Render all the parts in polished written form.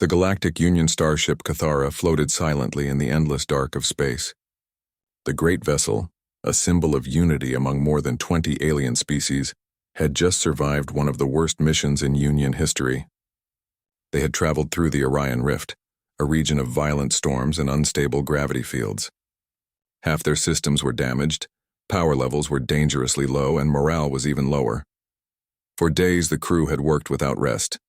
The Galactic Union starship Cathara floated silently in the endless dark of space. The great vessel, a symbol of unity among more than 20 alien species, had just survived one of the worst missions in Union history. They had traveled through the Orion Rift, a region of violent storms and unstable gravity fields. Half their systems were damaged, power levels were dangerously low, and morale was even lower. For days the crew had worked without rest.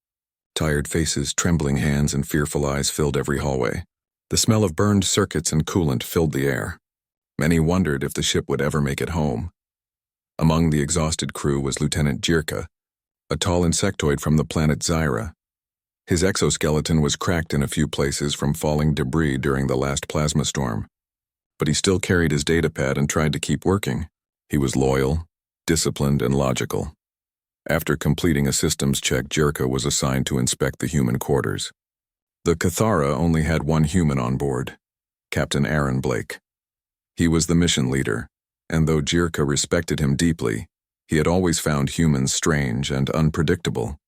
Tired faces, trembling hands, and fearful eyes filled every hallway. The smell of burned circuits and coolant filled the air. Many wondered if the ship would ever make it home. Among the exhausted crew was Lieutenant Jirka, a tall insectoid from the planet Zyra. His exoskeleton was cracked in a few places from falling debris during the last plasma storm. But he still carried his datapad and tried to keep working. He was loyal, disciplined, and logical. After completing a systems check, Jirka was assigned to inspect the human quarters. The Cathara only had one human on board, Captain Aaron Blake. He was the mission leader, and though Jirka respected him deeply, he had always found humans strange and unpredictable.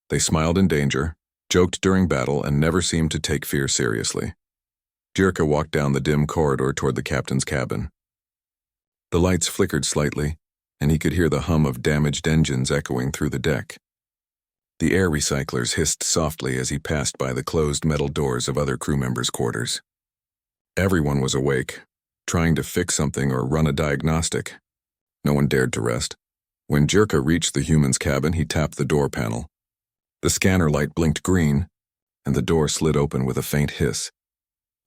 They smiled in danger, joked during battle, and never seemed to take fear seriously. Jirka walked down the dim corridor toward the captain's cabin. The lights flickered slightly, and he could hear the hum of damaged engines echoing through the deck. The air recyclers hissed softly as he passed by the closed metal doors of other crew members' quarters. Everyone was awake, trying to fix something or run a diagnostic. No one dared to rest. When Jirka reached the human's cabin, he tapped the door panel. The scanner light blinked green, and the door slid open with a faint hiss.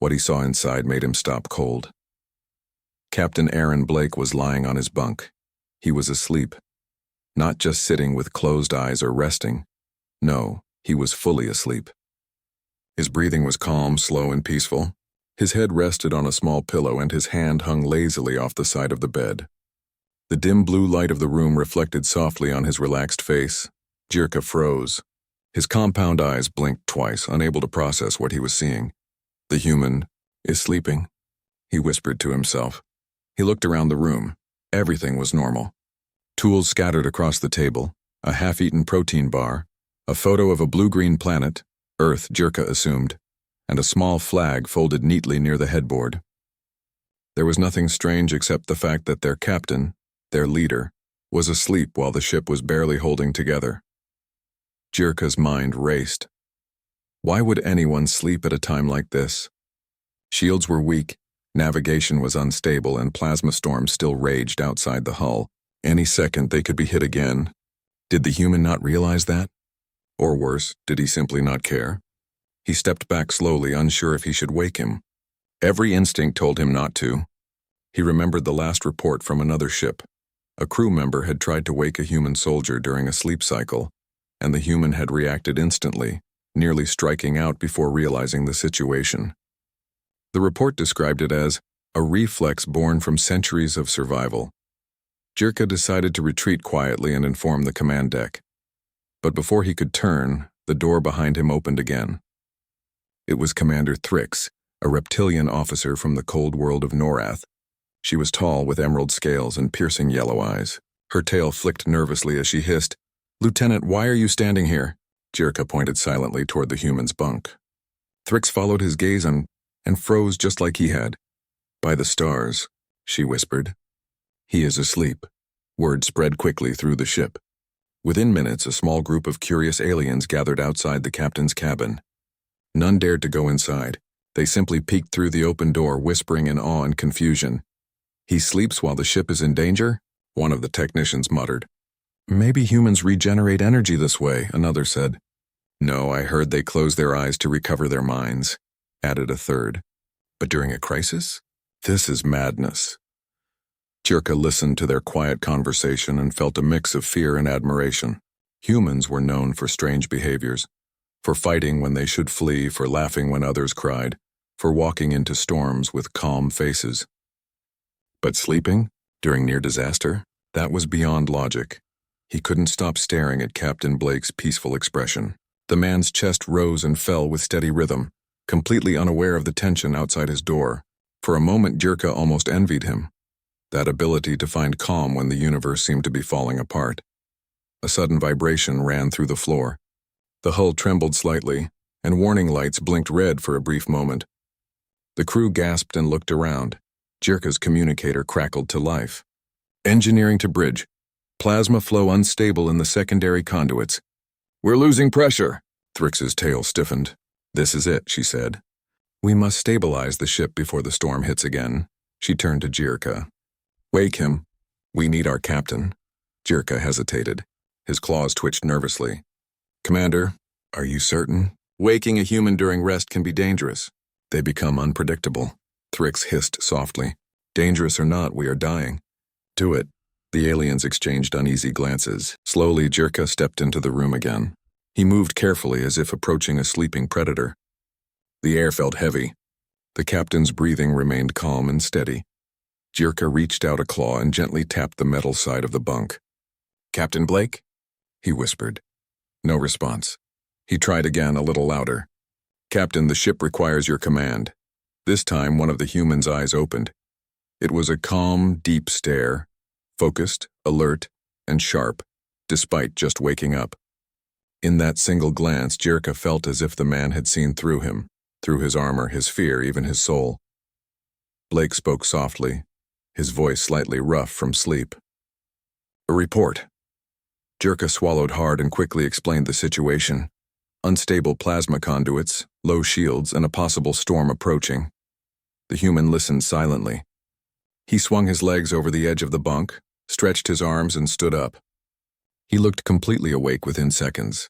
What he saw inside made him stop cold. Captain Aaron Blake was lying on his bunk. He was asleep. Not just sitting with closed eyes or resting. No, he was fully asleep. His breathing was calm, slow, and peaceful. His head rested on a small pillow and his hand hung lazily off the side of the bed. The dim blue light of the room reflected softly on his relaxed face. Jirka froze. His compound eyes blinked twice, unable to process what he was seeing. "The human is sleeping," he whispered to himself. He looked around the room. Everything was normal. Tools scattered across the table, a half-eaten protein bar, a photo of a blue-green planet, Earth, Jirka assumed, and a small flag folded neatly near the headboard. There was nothing strange except the fact that their captain, their leader, was asleep while the ship was barely holding together. Jirka's mind raced. Why would anyone sleep at a time like this? Shields were weak, navigation was unstable, and plasma storms still raged outside the hull. Any second they could be hit again. Did the human not realize that? Or worse, did he simply not care? He stepped back slowly, unsure if he should wake him. Every instinct told him not to. He remembered the last report from another ship. A crew member had tried to wake a human soldier during a sleep cycle, and the human had reacted instantly, nearly striking out before realizing the situation. The report described it as a reflex born from centuries of survival. Jirka decided to retreat quietly and inform the command deck. But before he could turn, the door behind him opened again. It was Commander Thrix, a reptilian officer from the cold world of Norath. She was tall with emerald scales and piercing yellow eyes. Her tail flicked nervously as she hissed, "Lieutenant, why are you standing here?" Jirka pointed silently toward the human's bunk. Thrix followed his gaze and froze just like he had. "By the stars," she whispered. "He is asleep." Word spread quickly through the ship. Within minutes, a small group of curious aliens gathered outside the captain's cabin. None dared to go inside. They simply peeked through the open door, whispering in awe and confusion. "He sleeps while the ship is in danger?" one of the technicians muttered. "Maybe humans regenerate energy this way," another said. "No, I heard they close their eyes to recover their minds," added a third. "But during a crisis? This is madness." Jirka listened to their quiet conversation and felt a mix of fear and admiration. Humans were known for strange behaviors, for fighting when they should flee, for laughing when others cried, for walking into storms with calm faces. But sleeping, during near disaster, that was beyond logic. He couldn't stop staring at Captain Blake's peaceful expression. The man's chest rose and fell with steady rhythm, completely unaware of the tension outside his door. For a moment, Jirka almost envied him. That ability to find calm when the universe seemed to be falling apart. A sudden vibration ran through the floor. The hull trembled slightly, and warning lights blinked red for a brief moment. The crew gasped and looked around. Jirka's communicator crackled to life. Engineering to bridge. Plasma flow unstable in the secondary conduits. We're losing pressure. Thrix's tail stiffened. This is it, she said. We must stabilize the ship before the storm hits again. She turned to Jirka. Wake him. We need our captain. Jirka hesitated. His claws twitched nervously. Commander, are you certain? Waking a human during rest can be dangerous. They become unpredictable. Thrix hissed softly. Dangerous or not, we are dying. Do it. The aliens exchanged uneasy glances. Slowly, Jirka stepped into the room again. He moved carefully as if approaching a sleeping predator. The air felt heavy. The captain's breathing remained calm and steady. Jirka reached out a claw and gently tapped the metal side of the bunk. Captain Blake? He whispered. No response. He tried again, a little louder. Captain, the ship requires your command. This time, one of the human's eyes opened. It was a calm, deep stare, focused, alert, and sharp, despite just waking up. In that single glance, Jirka felt as if the man had seen through him, through his armor, his fear, even his soul. Blake spoke softly, his voice slightly rough from sleep. A report. Jirka swallowed hard and quickly explained the situation. Unstable plasma conduits, low shields, and a possible storm approaching. The human listened silently. He swung his legs over the edge of the bunk, stretched his arms, and stood up. He looked completely awake within seconds.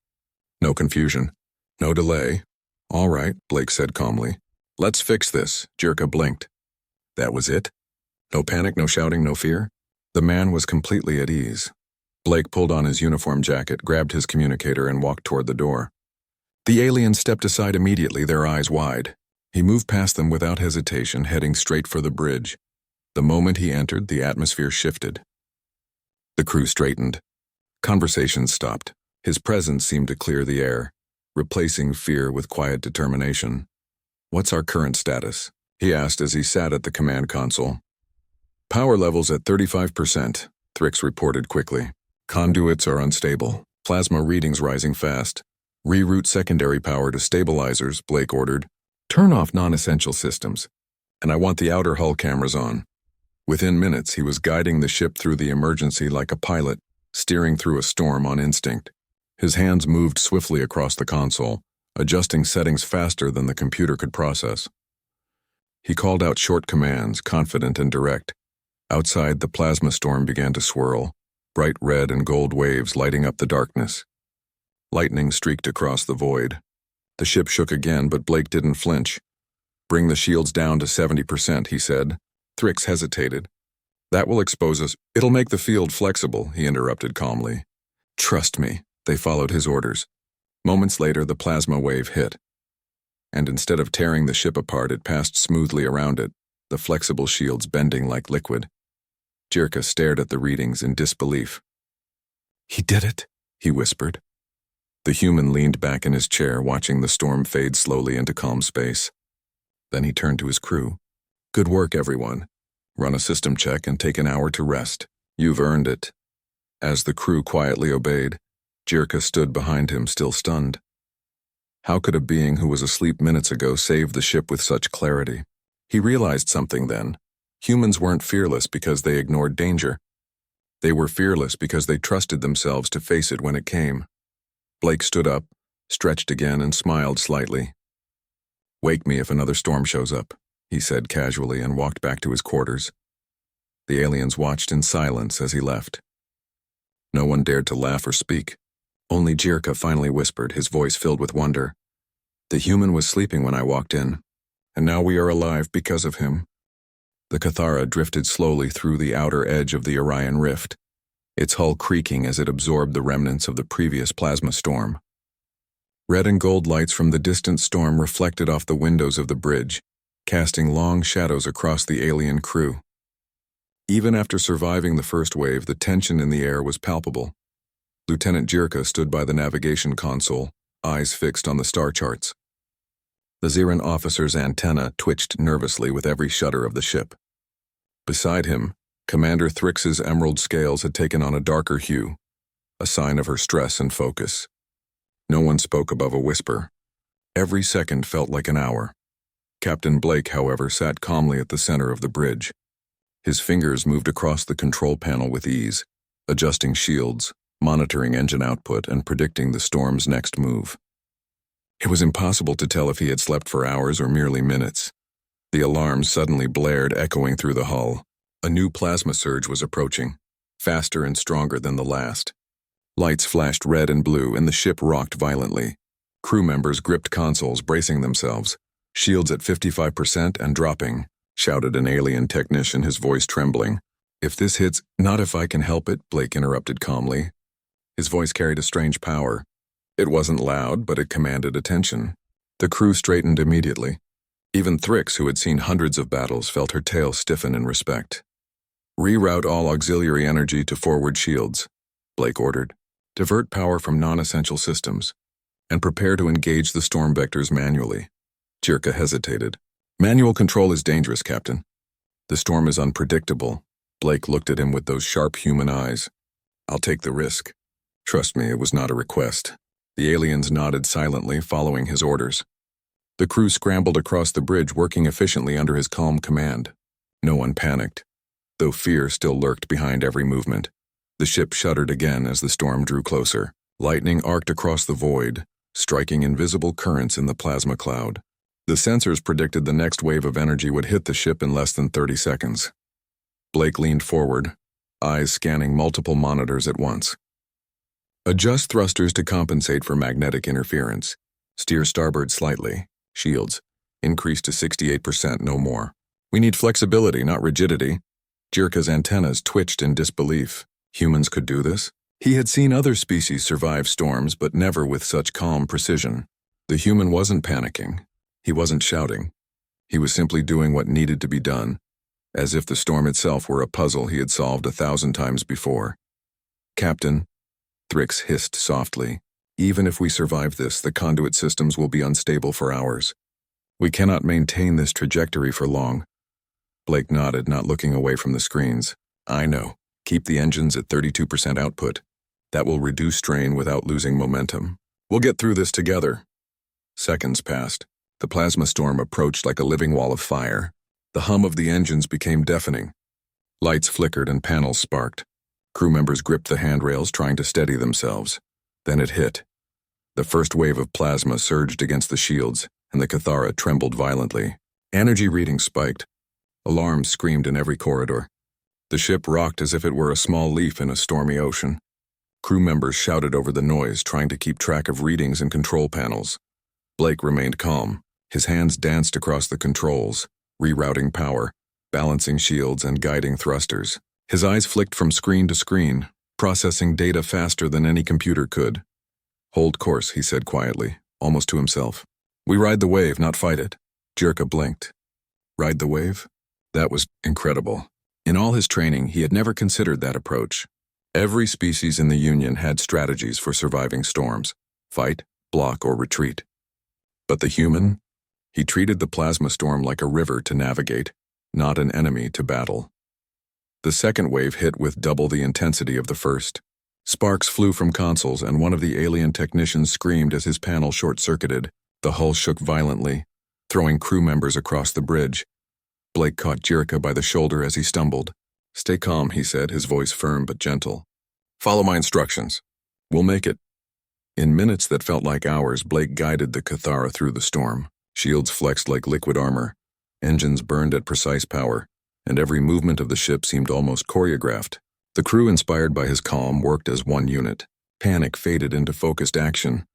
No confusion. No delay. All right, Blake said calmly. Let's fix this. Jirka blinked. That was it? No panic, no shouting, no fear? The man was completely at ease. Blake pulled on his uniform jacket, grabbed his communicator, and walked toward the door. The alien stepped aside immediately, their eyes wide. He moved past them without hesitation, heading straight for the bridge. The moment he entered, the atmosphere shifted. The crew straightened. Conversations stopped. His presence seemed to clear the air, replacing fear with quiet determination. What's our current status? He asked as he sat at the command console. Power levels at 35%, Thrix reported quickly. Conduits are unstable. Plasma readings rising fast. Reroute secondary power to stabilizers, Blake ordered. Turn off non-essential systems. And I want the outer hull cameras on. Within minutes, he was guiding the ship through the emergency like a pilot, steering through a storm on instinct. His hands moved swiftly across the console, adjusting settings faster than the computer could process. He called out short commands, confident and direct. Outside, the plasma storm began to swirl, bright red and gold waves lighting up the darkness. Lightning streaked across the void. The ship shook again, but Blake didn't flinch. Bring the shields down to 70%, he said. Thrix hesitated. That will expose us. It'll make the field flexible, he interrupted calmly. Trust me. They followed his orders. Moments later, the plasma wave hit. And instead of tearing the ship apart, it passed smoothly around it, the flexible shields bending like liquid. Jirka stared at the readings in disbelief. He did it, he whispered. The human leaned back in his chair, watching the storm fade slowly into calm space. Then he turned to his crew. Good work, everyone. Run a system check and take an hour to rest. You've earned it. As the crew quietly obeyed, Jirka stood behind him, still stunned. How could a being who was asleep minutes ago save the ship with such clarity? He realized something then. Humans weren't fearless because they ignored danger. They were fearless because they trusted themselves to face it when it came. Blake stood up, stretched again, and smiled slightly. Wake me if another storm shows up, he said casually and walked back to his quarters. The aliens watched in silence as he left. No one dared to laugh or speak. Only Jirka finally whispered, his voice filled with wonder. The human was sleeping when I walked in, and now we are alive because of him. The Cathara drifted slowly through the outer edge of the Orion Rift, its hull creaking as it absorbed the remnants of the previous plasma storm. Red and gold lights from the distant storm reflected off the windows of the bridge, casting long shadows across the alien crew. Even after surviving the first wave, the tension in the air was palpable. Lieutenant Jirka stood by the navigation console, eyes fixed on the star charts. The Xeran officer's antenna twitched nervously with every shudder of the ship. Beside him, Commander Thrix's emerald scales had taken on a darker hue, a sign of her stress and focus. No one spoke above a whisper. Every second felt like an hour. Captain Blake, however, sat calmly at the center of the bridge. His fingers moved across the control panel with ease, adjusting shields, monitoring engine output, and predicting the storm's next move. It was impossible to tell if he had slept for hours or merely minutes. The alarm suddenly blared, echoing through the hull. A new plasma surge was approaching, faster and stronger than the last. Lights flashed red and blue, and the ship rocked violently. Crew members gripped consoles, bracing themselves. "Shields at 55% and dropping," shouted an alien technician, his voice trembling. "If this hits—" "Not if I can help it," Blake interrupted calmly. His voice carried a strange power. It wasn't loud, but it commanded attention. The crew straightened immediately. Even Thrix, who had seen hundreds of battles, felt her tail stiffen in respect. "Reroute all auxiliary energy to forward shields," Blake ordered. "Divert power from non-essential systems, and prepare to engage the storm vectors manually." Jirka hesitated. "Manual control is dangerous, Captain. The storm is unpredictable." Blake looked at him with those sharp human eyes. "I'll take the risk. Trust me, it was not a request." The aliens nodded silently, following his orders. The crew scrambled across the bridge, working efficiently under his calm command. No one panicked, though fear still lurked behind every movement. The ship shuddered again as the storm drew closer. Lightning arced across the void, striking invisible currents in the plasma cloud. The sensors predicted the next wave of energy would hit the ship in less than 30 seconds. Blake leaned forward, eyes scanning multiple monitors at once. "Adjust thrusters to compensate for magnetic interference. Steer starboard slightly. Shields. Increase to 68%, no more. We need flexibility, not rigidity." Jirka's antennas twitched in disbelief. Humans could do this? He had seen other species survive storms, but never with such calm precision. The human wasn't panicking. He wasn't shouting. He was simply doing what needed to be done, as if the storm itself were a puzzle he had solved 1,000 times before. "Captain," Thrix hissed softly, "even if we survive this, the conduit systems will be unstable for hours. We cannot maintain this trajectory for long." Blake nodded, not looking away from the screens. "I know. Keep the engines at 32% output. That will reduce strain without losing momentum. We'll get through this together." Seconds passed. The plasma storm approached like a living wall of fire. The hum of the engines became deafening. Lights flickered and panels sparked. Crew members gripped the handrails, trying to steady themselves. Then it hit. The first wave of plasma surged against the shields, and the Cathara trembled violently. Energy readings spiked. Alarms screamed in every corridor. The ship rocked as if it were a small leaf in a stormy ocean. Crew members shouted over the noise, trying to keep track of readings and control panels. Blake remained calm. His hands danced across the controls, rerouting power, balancing shields, and guiding thrusters. His eyes flicked from screen to screen, processing data faster than any computer could. "Hold course," he said quietly, almost to himself. "We ride the wave, not fight it." Jirka blinked. Ride the wave? That was incredible. In all his training, he had never considered that approach. Every species in the Union had strategies for surviving storms: fight, block, or retreat. But the human? He treated the plasma storm like a river to navigate, not an enemy to battle. The second wave hit with double the intensity of the first. Sparks flew from consoles, and one of the alien technicians screamed as his panel short-circuited. The hull shook violently, throwing crew members across the bridge. Blake caught Jirka by the shoulder as he stumbled. "Stay calm," he said, his voice firm but gentle. "Follow my instructions. We'll make it." In minutes that felt like hours, Blake guided the Cathara through the storm. Shields flexed like liquid armor. Engines burned at precise power, and every movement of the ship seemed almost choreographed. The crew, inspired by his calm, worked as one unit. Panic faded into focused action.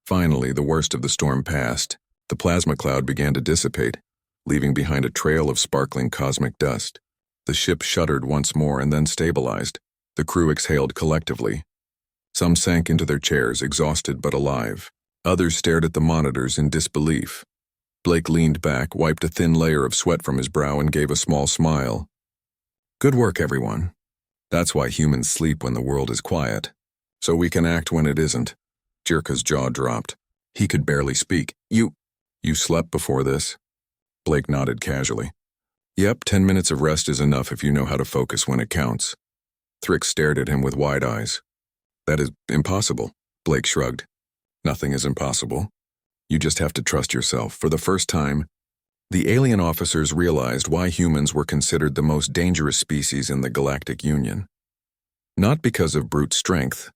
Finally, the worst of the storm passed. The plasma cloud began to dissipate, leaving behind a trail of sparkling cosmic dust. The ship shuddered once more and then stabilized. The crew exhaled collectively. Some sank into their chairs, exhausted but alive. Others stared at the monitors in disbelief. Blake leaned back, wiped a thin layer of sweat from his brow, and gave a small smile. "Good work, everyone. That's why humans sleep when the world is quiet. So we can act when it isn't." Jirka's jaw dropped. He could barely speak. You slept before this?" Blake nodded casually. "Yep, 10 minutes of rest is enough if you know how to focus when it counts." Thrix stared at him with wide eyes. "That is impossible." Blake shrugged. "Nothing is impossible. You just have to trust yourself. For the first time, the alien officers realized why humans were considered the most dangerous species in the Galactic Union. Not because of brute strength,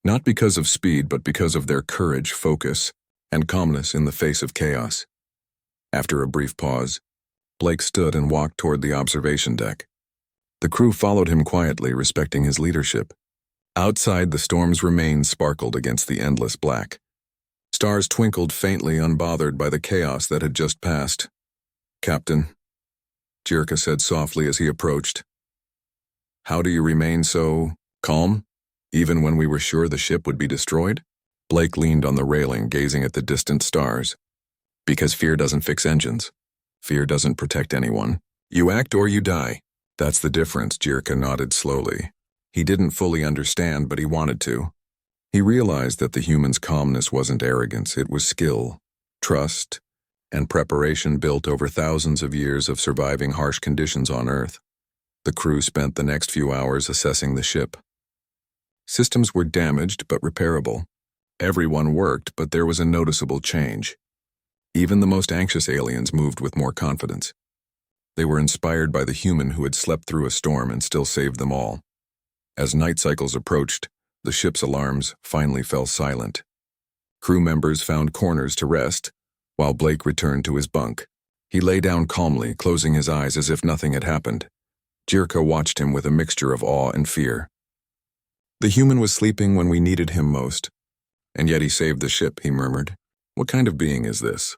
not because of speed, but because of their courage, focus, and calmness in the face of chaos. After a brief pause, Blake stood and walked toward the observation deck. The crew followed him quietly, respecting his leadership. Outside, the storm's remains sparkled against the endless black. Stars twinkled faintly, unbothered by the chaos that had just passed. "Captain," Jirka said softly as he approached. "How do you remain so calm, even when we were sure the ship would be destroyed?" Blake leaned on the railing, gazing at the distant stars. "Because fear doesn't fix engines. Fear doesn't protect anyone. You act or you die. That's the difference," Jirka nodded slowly. He didn't fully understand, but he wanted to. He realized that the human's calmness wasn't arrogance, it was skill, trust, and preparation built over thousands of years of surviving harsh conditions on Earth. The crew spent the next few hours assessing the ship. Systems were damaged but repairable. Everyone worked, but there was a noticeable change. Even the most anxious aliens moved with more confidence. They were inspired by the human who had slept through a storm and still saved them all. As night cycles approached, the ship's alarms finally fell silent. Crew members found corners to rest, while Blake returned to his bunk. He lay down calmly, closing his eyes as if nothing had happened. Jirka watched him with a mixture of awe and fear. "The human was sleeping when we needed him most, and yet he saved the ship," he murmured. "What kind of being is this?"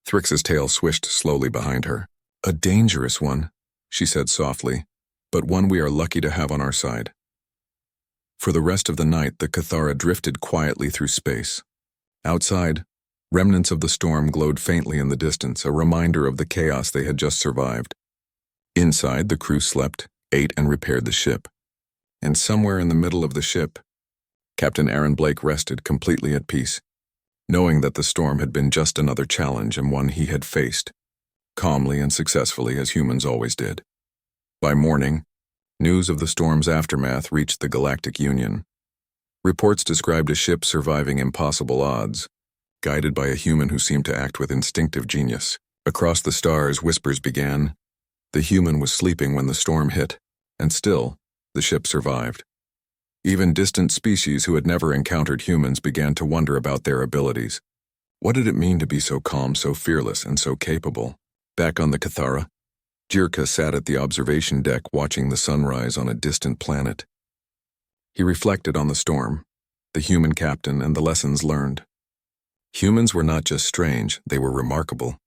Thrix's tail swished slowly behind her. "A dangerous one," she said softly, "but one we are lucky to have on our side." For the rest of the night, the Cathara drifted quietly through space. Outside, remnants of the storm glowed faintly in the distance, a reminder of the chaos they had just survived. Inside, the crew slept, ate, and repaired the ship. And somewhere in the middle of the ship, Captain Aaron Blake rested, completely at peace, knowing that the storm had been just another challenge and one he had faced, calmly and successfully as humans always did. By morning, news of the storm's aftermath reached the Galactic Union. Reports described a ship surviving impossible odds, guided by a human who seemed to act with instinctive genius. Across the stars, whispers began. The human was sleeping when the storm hit, and still, the ship survived. Even distant species who had never encountered humans began to wonder about their abilities. What did it mean to be so calm, so fearless, and so capable? Back on the Cathara, Jirka sat at the observation deck watching the sunrise on a distant planet. He reflected on the storm, the human captain, and the lessons learned. Humans were not just strange, they were remarkable.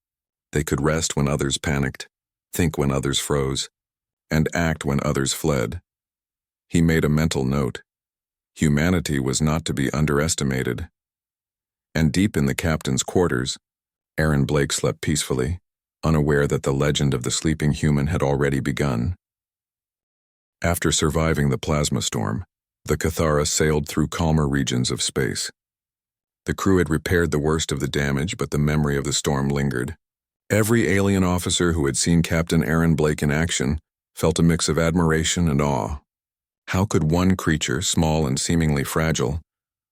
They could rest when others panicked, think when others froze, and act when others fled. He made a mental note. Humanity was not to be underestimated. And deep in the captain's quarters, Aaron Blake slept peacefully, unaware that the legend of the sleeping human had already begun. After surviving the plasma storm, the Cathara sailed through calmer regions of space. The crew had repaired the worst of the damage, but the memory of the storm lingered. Every alien officer who had seen Captain Aaron Blake in action felt a mix of admiration and awe. How could one creature, small and seemingly fragile,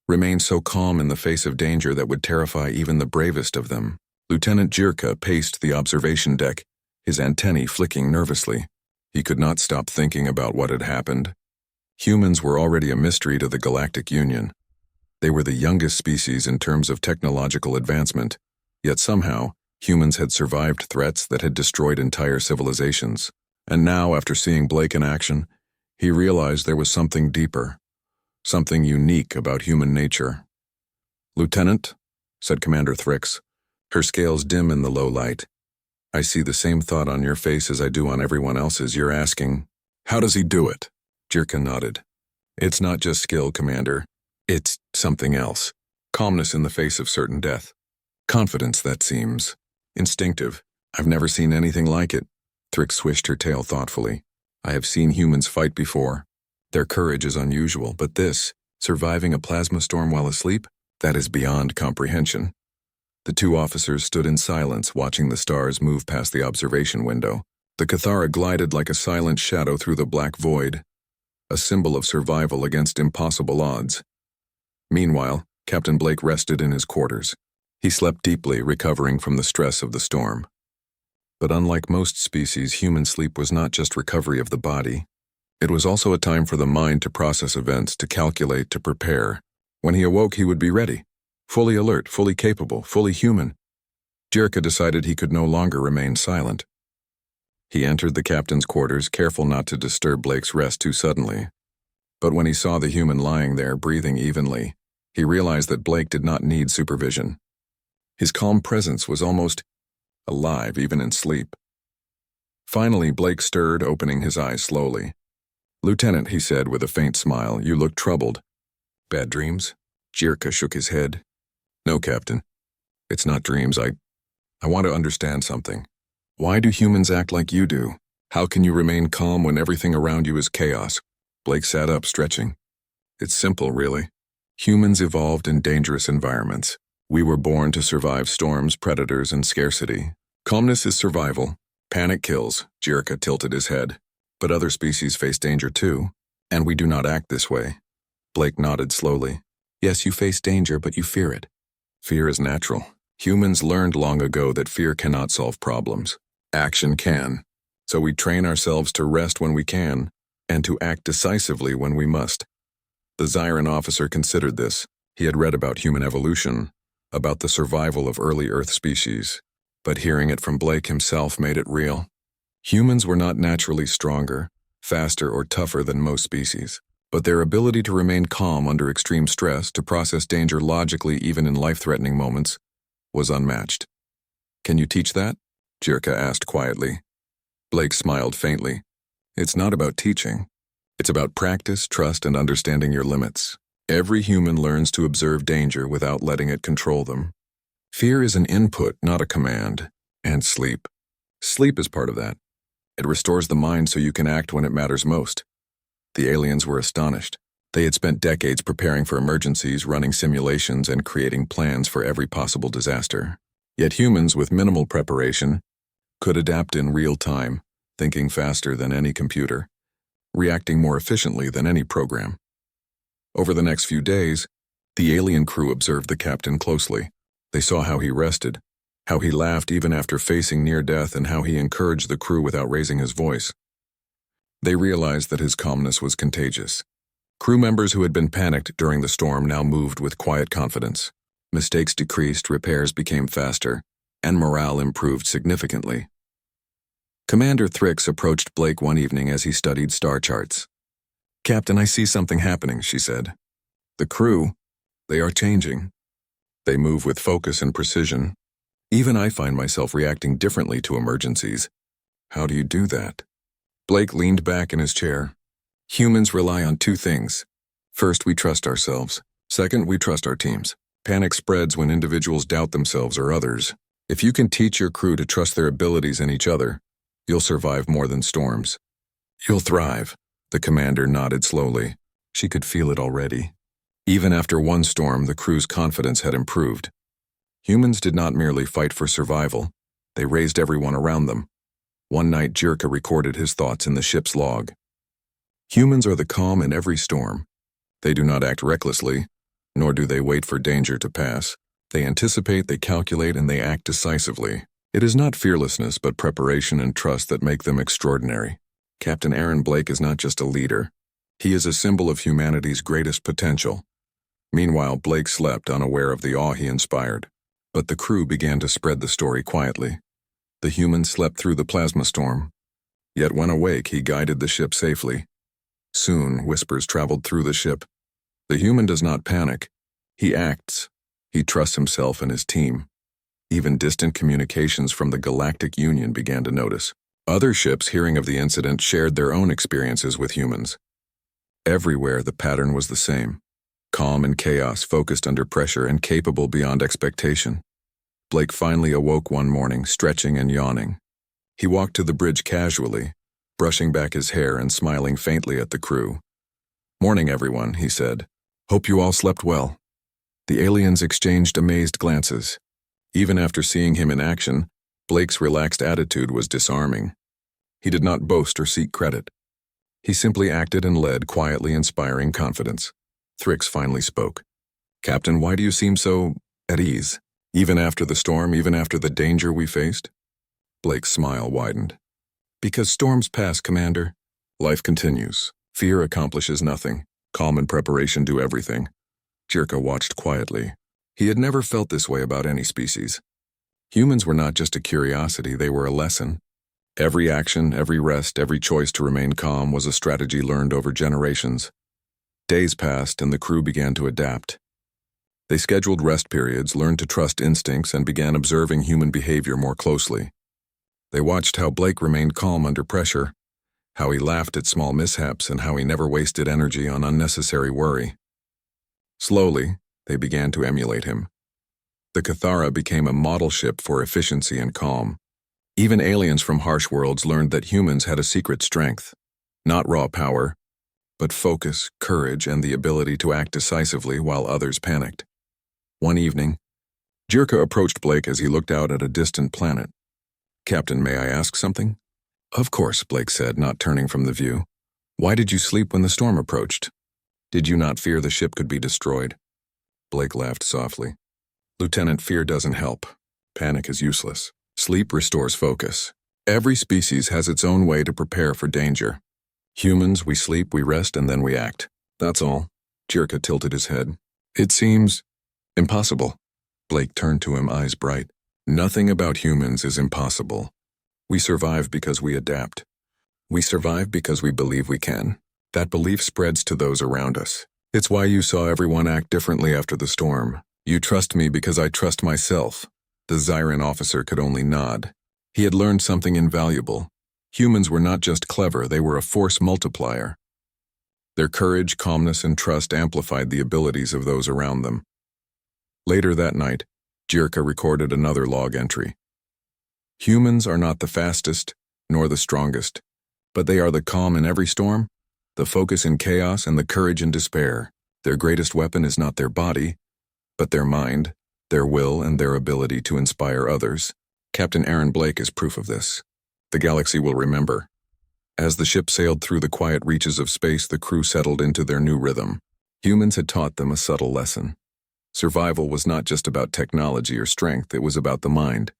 remain so calm in the face of danger that would terrify even the bravest of them? Lieutenant Jirka paced the observation deck, his antennae flicking nervously. He could not stop thinking about what had happened. Humans were already a mystery to the Galactic Union. They were the youngest species in terms of technological advancement, yet somehow, humans had survived threats that had destroyed entire civilizations. And now, after seeing Blake in action, he realized there was something deeper, something unique about human nature. "Lieutenant," said Commander Thrix, her scales dim in the low light, "I see the same thought on your face as I do on everyone else's. You're asking, how does he do it?" Jirka nodded. "It's not just skill, Commander. It's something else. Calmness in the face of certain death. Confidence that seems instinctive. I've never seen anything like it." Thrix swished her tail thoughtfully. "I have seen humans fight before. Their courage is unusual, but this, surviving a plasma storm while asleep, that is beyond comprehension." The two officers stood in silence, watching the stars move past the observation window. The Cathara glided like a silent shadow through the black void, a symbol of survival against impossible odds. Meanwhile, Captain Blake rested in his quarters. He slept deeply, recovering from the stress of the storm. But unlike most species, human sleep was not just recovery of the body. It was also a time for the mind to process events, to calculate, to prepare. When he awoke, he would be ready, fully alert, fully capable, fully human. Jirka decided he could no longer remain silent. He entered the captain's quarters, careful not to disturb Blake's rest too suddenly. But when he saw the human lying there, breathing evenly, he realized that Blake did not need supervision. His calm presence was almost alive, even in sleep. Finally, Blake stirred, opening his eyes slowly. "Lieutenant," he said with a faint smile, "you look troubled." "Bad dreams?" Jirka shook his head. "No, Captain. It's not dreams. I want to understand something. Why do humans act like you do? How can you remain calm when everything around you is chaos?" Blake sat up, stretching. "It's simple, really. Humans evolved in dangerous environments. We were born to survive storms, predators, and scarcity. Calmness is survival. Panic kills." Jirka tilted his head. "But other species face danger too, and we do not act this way." Blake nodded slowly. "Yes, you face danger, but you fear it." "Fear is natural. Humans learned long ago that fear cannot solve problems. Action can. So we train ourselves to rest when we can, and to act decisively when we must." The Zyran officer considered this. He had read about human evolution, about the survival of early Earth species, but hearing it from Blake himself made it real. Humans were not naturally stronger, faster, or tougher than most species, but their ability to remain calm under extreme stress, to process danger logically even in life-threatening moments, was unmatched. "Can you teach that?" Jirka asked quietly. Blake smiled faintly. "It's not about teaching. It's about practice, trust, and understanding your limits. Every human learns to observe danger without letting it control them. Fear is an input, not a command. And sleep. Sleep is part of that. It restores the mind so you can act when it matters most." The aliens were astonished. They had spent decades preparing for emergencies, running simulations, and creating plans for every possible disaster. Yet humans with minimal preparation could adapt in real time, thinking faster than any computer, reacting more efficiently than any program. Over the next few days, the alien crew observed the captain closely. They saw how he rested, how he laughed even after facing near death, and how he encouraged the crew without raising his voice. They realized that his calmness was contagious. Crew members who had been panicked during the storm now moved with quiet confidence. Mistakes decreased, repairs became faster, and morale improved significantly. Commander Thrix approached Blake one evening as he studied star charts. "Captain, I see something happening," she said. "The crew, they are changing. They move with focus and precision. Even I find myself reacting differently to emergencies. How do you do that?" Blake leaned back in his chair. "Humans rely on two things. First, we trust ourselves. Second, we trust our teams. Panic spreads when individuals doubt themselves or others. If you can teach your crew to trust their abilities and each other, you'll survive more than storms. You'll thrive." The commander nodded slowly. She could feel it already. Even after one storm, the crew's confidence had improved. Humans did not merely fight for survival. They raised everyone around them. One night, Jirka recorded his thoughts in the ship's log. "Humans are the calm in every storm. They do not act recklessly, nor do they wait for danger to pass. They anticipate, they calculate, and they act decisively. It is not fearlessness, but preparation and trust that make them extraordinary. Captain Aaron Blake is not just a leader. He is a symbol of humanity's greatest potential." Meanwhile, Blake slept, unaware of the awe he inspired. But the crew began to spread the story quietly. The human slept through the plasma storm. Yet when awake, he guided the ship safely. Soon, whispers traveled through the ship. The human does not panic. He acts. He trusts himself and his team. Even distant communications from the Galactic Union began to notice. Other ships, hearing of the incident, shared their own experiences with humans. Everywhere, the pattern was the same. Calm in chaos, focused under pressure, and capable beyond expectation. Blake finally awoke one morning, stretching and yawning. He walked to the bridge casually, brushing back his hair and smiling faintly at the crew. "Morning, everyone," he said. "Hope you all slept well." The aliens exchanged amazed glances. Even after seeing him in action, Blake's relaxed attitude was disarming. He did not boast or seek credit. He simply acted and led, quietly inspiring confidence. Thrix finally spoke. "Captain, why do you seem so at ease?" Even after the storm, even after the danger we faced? Blake's smile widened. Because storms pass, Commander. Life continues. Fear accomplishes nothing. Calm and preparation do everything. Jirka watched quietly. He had never felt this way about any species. Humans were not just a curiosity, they were a lesson. Every action, every rest, every choice to remain calm was a strategy learned over generations. Days passed and the crew began to adapt. They scheduled rest periods, learned to trust instincts, and began observing human behavior more closely. They watched how Blake remained calm under pressure, how he laughed at small mishaps, and how he never wasted energy on unnecessary worry. Slowly, they began to emulate him. The Cathara became a model ship for efficiency and calm. Even aliens from harsh worlds learned that humans had a secret strength, not raw power, but focus, courage, and the ability to act decisively while others panicked. One evening, Jirka approached Blake as he looked out at a distant planet. "Captain, may I ask something?" "Of course," Blake said, not turning from the view. "Why did you sleep when the storm approached? Did you not fear the ship could be destroyed?" Blake laughed softly. "Lieutenant, fear doesn't help. Panic is useless. Sleep restores focus. Every species has its own way to prepare for danger. Humans, we sleep, we rest, and then we act. That's all." Jirka tilted his head. "It seems impossible." Blake turned to him, eyes bright. "Nothing about humans is impossible. We survive because we adapt. We survive because we believe we can. That belief spreads to those around us. It's why you saw everyone act differently after the storm. You trust me because I trust myself." The Zyran officer could only nod. He had learned something invaluable. Humans were not just clever, they were a force multiplier. Their courage, calmness, and trust amplified the abilities of those around them. Later that night, Jirka recorded another log entry. "Humans are not the fastest, nor the strongest, but they are the calm in every storm, the focus in chaos, and the courage in despair. Their greatest weapon is not their body, but their mind, their will, and their ability to inspire others. Captain Aaron Blake is proof of this. The galaxy will remember." As the ship sailed through the quiet reaches of space, the crew settled into their new rhythm. Humans had taught them a subtle lesson. Survival was not just about technology or strength, it was about the mind,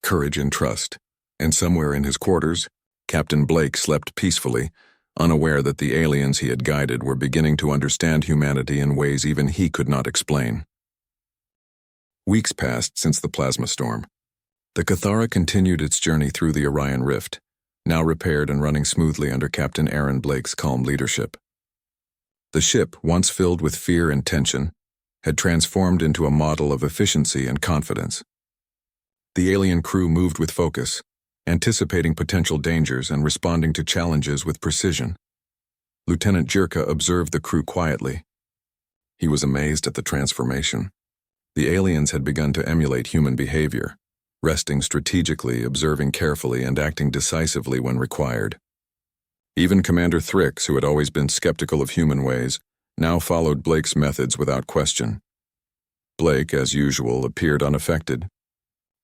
courage, and trust. And somewhere in his quarters, Captain Blake slept peacefully, unaware that the aliens he had guided were beginning to understand humanity in ways even he could not explain. Weeks passed since the plasma storm. The Cathara continued its journey through the Orion Rift, now repaired and running smoothly under Captain Aaron Blake's calm leadership. The ship, once filled with fear and tension, had transformed into a model of efficiency and confidence. The alien crew moved with focus, anticipating potential dangers and responding to challenges with precision. Lieutenant Jirka observed the crew quietly. He was amazed at the transformation. The aliens had begun to emulate human behavior, resting strategically, observing carefully, and acting decisively when required. Even Commander Thrix, who had always been skeptical of human ways, now followed Blake's methods without question. Blake, as usual, appeared unaffected.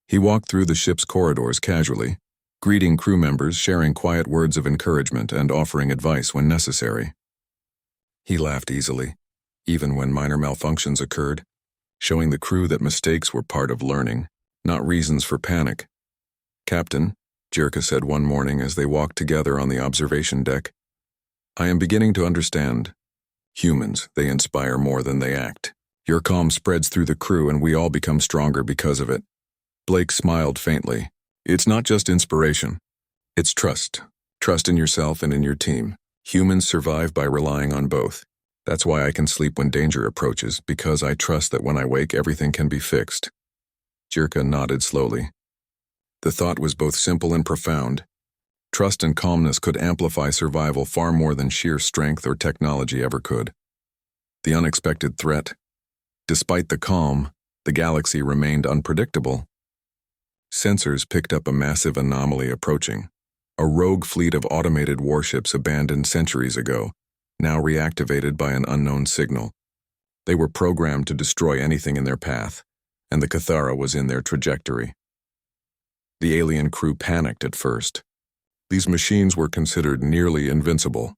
He walked through the ship's corridors casually, greeting crew members, sharing quiet words of encouragement, and offering advice when necessary. He laughed easily, even when minor malfunctions occurred, showing the crew that mistakes were part of learning, not reasons for panic. "Captain," Jirka said one morning as they walked together on the observation deck, "I am beginning to understand. Humans, they inspire more than they act. Your calm spreads through the crew and we all become stronger because of it." Blake smiled faintly. "It's not just inspiration. It's trust. Trust in yourself and in your team. Humans survive by relying on both. That's why I can sleep when danger approaches, because I trust that when I wake, everything can be fixed." Jirka nodded slowly. The thought was both simple and profound. Trust and calmness could amplify survival far more than sheer strength or technology ever could. The unexpected threat. Despite the calm, the galaxy remained unpredictable. Sensors picked up a massive anomaly approaching. A rogue fleet of automated warships abandoned centuries ago, now reactivated by an unknown signal. They were programmed to destroy anything in their path, and the Cathara was in their trajectory. The alien crew panicked at first. These machines were considered nearly invincible.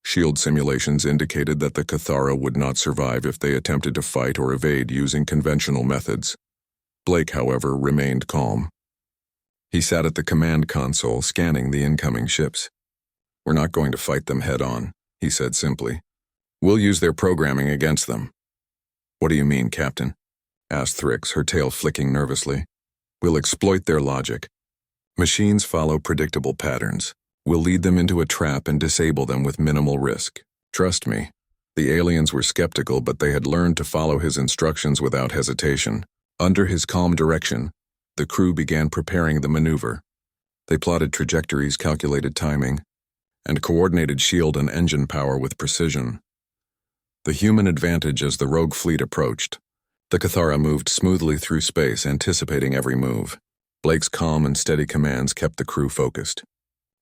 Shield simulations indicated that the Cathara would not survive if they attempted to fight or evade using conventional methods. Blake, however, remained calm. He sat at the command console, scanning the incoming ships. "We're not going to fight them head-on," he said simply. "We'll use their programming against them." "What do you mean, Captain?" asked Thrix, her tail flicking nervously. "We'll exploit their logic. Machines follow predictable patterns. We'll lead them into a trap and disable them with minimal risk. Trust me." The aliens were skeptical, but they had learned to follow his instructions without hesitation. Under his calm direction, the crew began preparing the maneuver. They plotted trajectories, calculated timing, and coordinated shield and engine power with precision. The human advantage as the rogue fleet approached. The Cathara moved smoothly through space, anticipating every move. Blake's calm and steady commands kept the crew focused.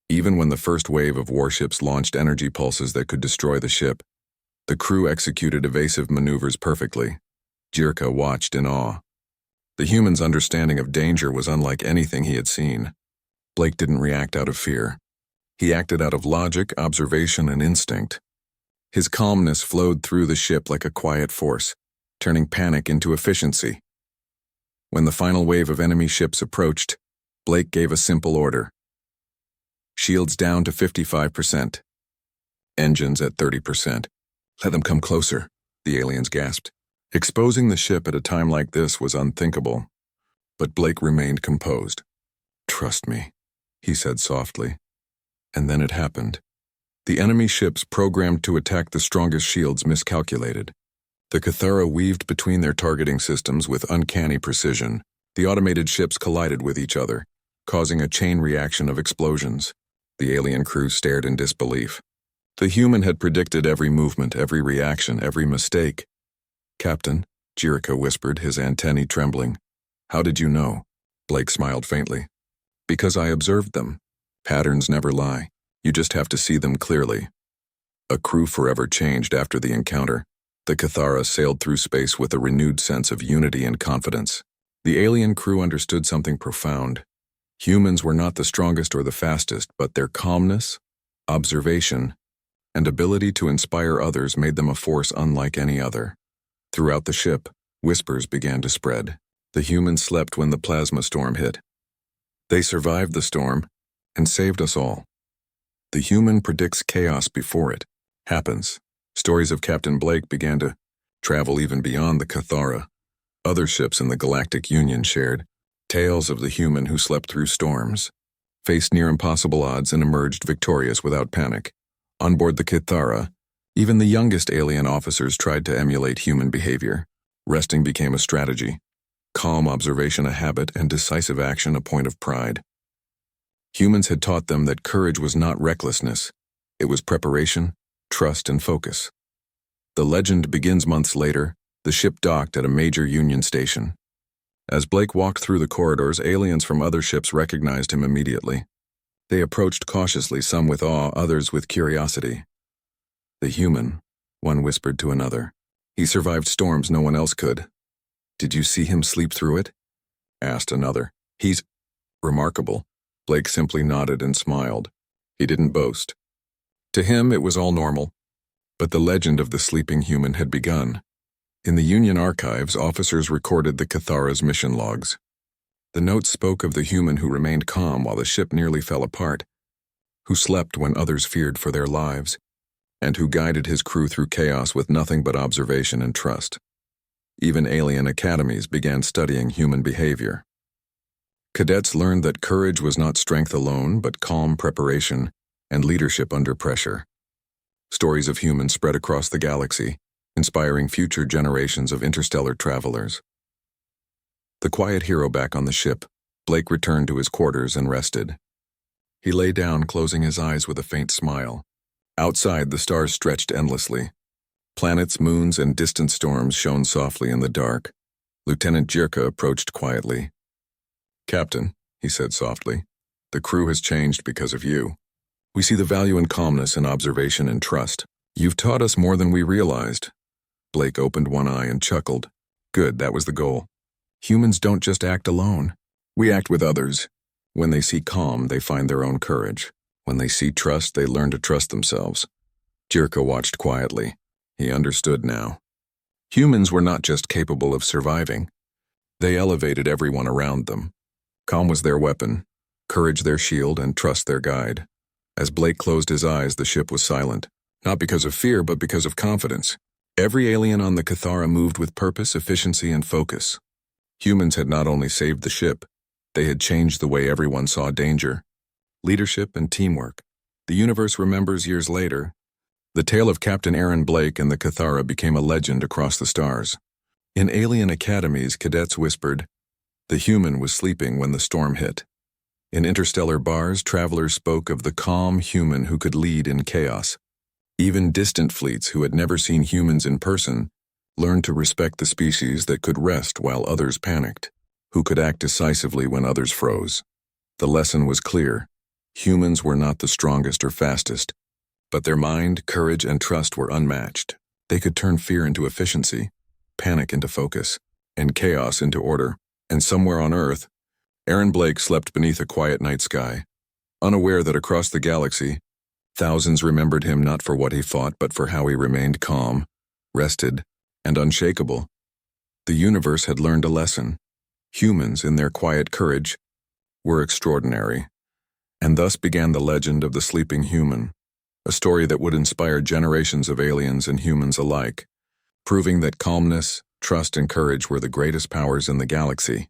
Even when the first wave of warships launched energy pulses that could destroy the ship, the crew executed evasive maneuvers perfectly. Jirka watched in awe. The human's understanding of danger was unlike anything he had seen. Blake didn't react out of fear. He acted out of logic, observation, and instinct. His calmness flowed through the ship like a quiet force, turning panic into efficiency. When the final wave of enemy ships approached, Blake gave a simple order. "Shields down to 55%. Engines at 30%. Let them come closer," the aliens gasped. Exposing the ship at a time like this was unthinkable, but Blake remained composed. "Trust me," he said softly. And then it happened. The enemy ships programmed to attack the strongest shields miscalculated. The Cathara weaved between their targeting systems with uncanny precision. The automated ships collided with each other, causing a chain reaction of explosions. The alien crew stared in disbelief. The human had predicted every movement, every reaction, every mistake. "Captain," Jirka whispered, his antennae trembling. "How did you know?" Blake smiled faintly. "Because I observed them. Patterns never lie. You just have to see them clearly." A crew forever changed after the encounter. The Cathara sailed through space with a renewed sense of unity and confidence. The alien crew understood something profound. Humans were not the strongest or the fastest, but their calmness, observation, and ability to inspire others made them a force unlike any other. Throughout the ship, whispers began to spread. The humans slept when the plasma storm hit. They survived the storm and saved us all. The human predicts chaos before it happens. Stories of Captain Blake began to travel even beyond the Cathara. Other ships in the Galactic Union shared tales of the human who slept through storms, faced near impossible odds, and emerged victorious without panic. On board the Cathara, even the youngest alien officers tried to emulate human behavior. Resting became a strategy, calm observation a habit, and decisive action a point of pride. Humans had taught them that courage was not recklessness. It was preparation, trust, and focus. The legend begins months later. The ship docked at a major Union station. As Blake walked through the corridors, aliens from other ships recognized him immediately. They approached cautiously, some with awe, others with curiosity. "The human," one whispered to another. "He survived storms no one else could." "Did you see him sleep through it?" asked another. "He's remarkable." Blake simply nodded and smiled. He didn't boast. To him, it was all normal. But the legend of the sleeping human had begun. In the Union archives, officers recorded the Cathara's mission logs. The notes spoke of the human who remained calm while the ship nearly fell apart, who slept when others feared for their lives, and who guided his crew through chaos with nothing but observation and trust. Even alien academies began studying human behavior. Cadets learned that courage was not strength alone, but calm preparation and leadership under pressure. Stories of humans spread across the galaxy, inspiring future generations of interstellar travelers. The quiet hero back on the ship, Blake returned to his quarters and rested. He lay down, closing his eyes with a faint smile. Outside, the stars stretched endlessly. Planets, moons, and distant storms shone softly in the dark. Lieutenant Jirka approached quietly. "Captain," he said softly, "the crew has changed because of you. We see the value in calmness and observation and trust. You've taught us more than we realized." Blake opened one eye and chuckled. "Good, that was the goal. Humans don't just act alone. We act with others. When they see calm, they find their own courage. When they see trust, they learn to trust themselves." Jirka watched quietly. He understood now. Humans were not just capable of surviving. They elevated everyone around them. Calm was their weapon, courage their shield, and trust their guide. As Blake closed his eyes, the ship was silent, not because of fear, but because of confidence. Every alien on the Cathara moved with purpose, efficiency, and focus. Humans had not only saved the ship, they had changed the way everyone saw danger. Leadership and teamwork. The universe remembers years later. The tale of Captain Aaron Blake and the Cathara became a legend across the stars. In alien academies, cadets whispered, "The human was sleeping when the storm hit." In interstellar bars, travelers spoke of the calm human who could lead in chaos. Even distant fleets who had never seen humans in person learned to respect the species that could rest while others panicked, who could act decisively when others froze. The lesson was clear. Humans were not the strongest or fastest, but their mind, courage, and trust were unmatched. They could turn fear into efficiency, panic into focus, and chaos into order. And somewhere on Earth, Aaron Blake slept beneath a quiet night sky, unaware that across the galaxy, thousands remembered him not for what he fought, but for how he remained calm, rested, and unshakable. The universe had learned a lesson. Humans, in their quiet courage, were extraordinary. And thus began the legend of the sleeping human, a story that would inspire generations of aliens and humans alike, proving that calmness, trust, and courage were the greatest powers in the galaxy.